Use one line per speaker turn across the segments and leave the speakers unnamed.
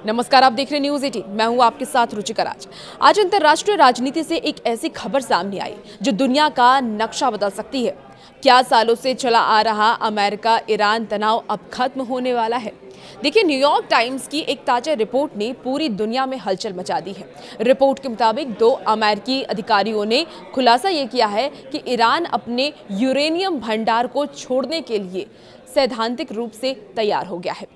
नमस्कार, आप देख रहे हैं न्यूज़ 18। मैं हूं आपके साथ रुचिका राज। आज अंतर्राष्ट्रीय राजनीति से एक ऐसी खबर सामने आई जो दुनिया का नक्शा बदल सकती है। क्या सालों से चला आ रहा अमेरिका ईरान तनाव अब खत्म होने वाला है? देखिए, न्यूयॉर्क टाइम्स की एक ताजा रिपोर्ट ने पूरी दुनिया में हलचल मचा दी है। रिपोर्ट के मुताबिक 2 अमेरिकी अधिकारियों ने खुलासा ये किया है कि ईरान अपने यूरेनियम भंडार को छोड़ने के लिए सैद्धांतिक रूप से तैयार हो गया है।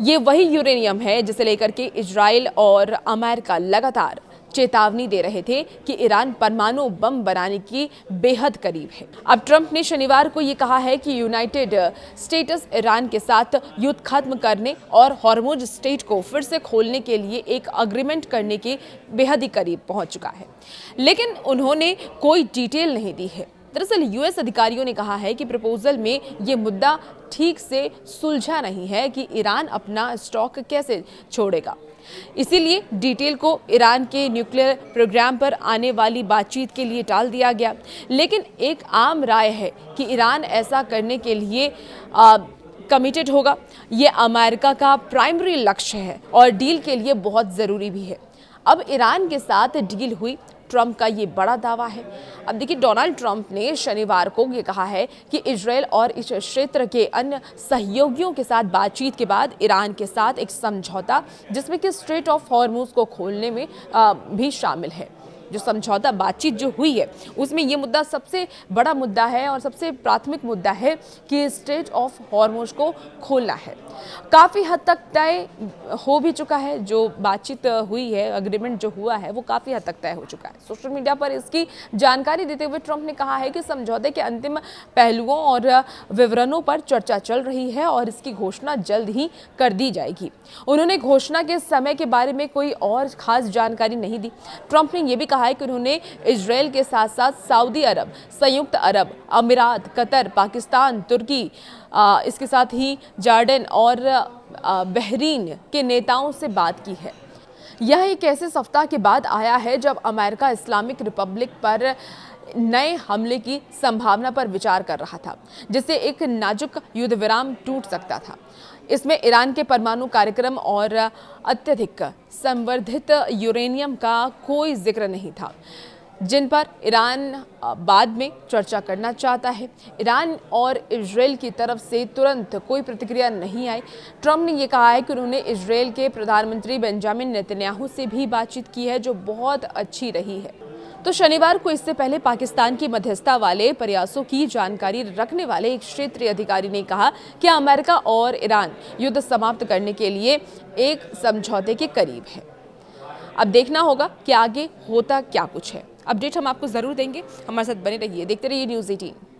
ये वही यूरेनियम है जिसे लेकर के इजराइल और अमेरिका लगातार चेतावनी दे रहे थे कि ईरान परमाणु बम बनाने की बेहद करीब है। अब ट्रंप ने शनिवार को ये कहा है कि यूनाइटेड स्टेट्स ईरान के साथ युद्ध खत्म करने और हॉर्मुज स्ट्रेट को फिर से खोलने के लिए एक अग्रीमेंट करने के बेहद ही करीब पहुंच चुका है, लेकिन उन्होंने कोई डिटेल नहीं दी है। दरअसल यूएस अधिकारियों ने कहा है कि प्रपोजल में ये मुद्दा ठीक से सुलझा नहीं है कि ईरान अपना स्टॉक कैसे छोड़ेगा। इसीलिए डिटेल को ईरान के न्यूक्लियर प्रोग्राम पर आने वाली बातचीत के लिए टाल दिया गया। लेकिन एक आम राय है कि ईरान ऐसा करने के लिए कमिटेड होगा। ये अमेरिका का प्राइमरी लक्ष्य है और डील के लिए बहुत ज़रूरी भी है। अब ईरान के साथ डील हुई, ट्रंप का ये बड़ा दावा है। अब देखिए, डोनाल्ड ट्रंप ने शनिवार को ये कहा है कि इजरायल और इस क्षेत्र के अन्य सहयोगियों के साथ बातचीत के बाद ईरान के साथ एक समझौता जिसमें कि स्ट्रेट ऑफ हॉर्मुज को खोलने में भी शामिल है। जो समझौता बातचीत जो हुई है उसमें ये मुद्दा सबसे बड़ा मुद्दा है और सबसे प्राथमिक मुद्दा है कि स्ट्रेट ऑफ हॉर्मुज को खोलना है। काफ़ी हद तक तय हो भी चुका है। जो बातचीत हुई है, अग्रीमेंट जो हुआ है, वो काफ़ी हद तक तय हो चुका है। सोशल मीडिया पर इसकी जानकारी देते हुए ट्रंप ने कहा है कि समझौते के अंतिम पहलुओं और विवरणों पर चर्चा चल रही है और इसकी घोषणा जल्द ही कर दी जाएगी। उन्होंने घोषणा के समय के बारे में कोई और खास जानकारी नहीं दी। ट्रंप ने यह भी कहा है कि उन्होंने इजरायल के साथ साथ सऊदी अरब, संयुक्त अरब अमीरात, कतर, पाकिस्तान, तुर्की, इसके साथ ही जॉर्डन और बहरीन के नेताओं से बात की है। यह एक ऐसे सप्ताह के बाद आया है जब अमेरिका इस्लामिक रिपब्लिक पर नए हमले की संभावना पर विचार कर रहा था, जिससे एक नाजुक युद्ध विराम टूट सकता था। इसमें ईरान के परमाणु कार्यक्रम और अत्यधिक संवर्धित यूरेनियम का कोई जिक्र नहीं था, जिन पर ईरान बाद में चर्चा करना चाहता है। ईरान और इजरायल की तरफ से तुरंत कोई प्रतिक्रिया नहीं आई। ट्रंप ने ये कहा है कि उन्होंने इजरायल के प्रधानमंत्री बेंजामिन नेतन्याहू से भी बातचीत की है, जो बहुत अच्छी रही है। तो शनिवार को इससे पहले पाकिस्तान की मध्यस्थता वाले प्रयासों की जानकारी रखने वाले एक क्षेत्रीय अधिकारी ने कहा कि अमेरिका और ईरान युद्ध समाप्त करने के लिए एक समझौते के करीब है। अब देखना होगा कि आगे होता क्या कुछ है। अपडेट हम आपको जरूर देंगे। हमारे साथ बने रहिए, देखते रहिए न्यूज़ 18।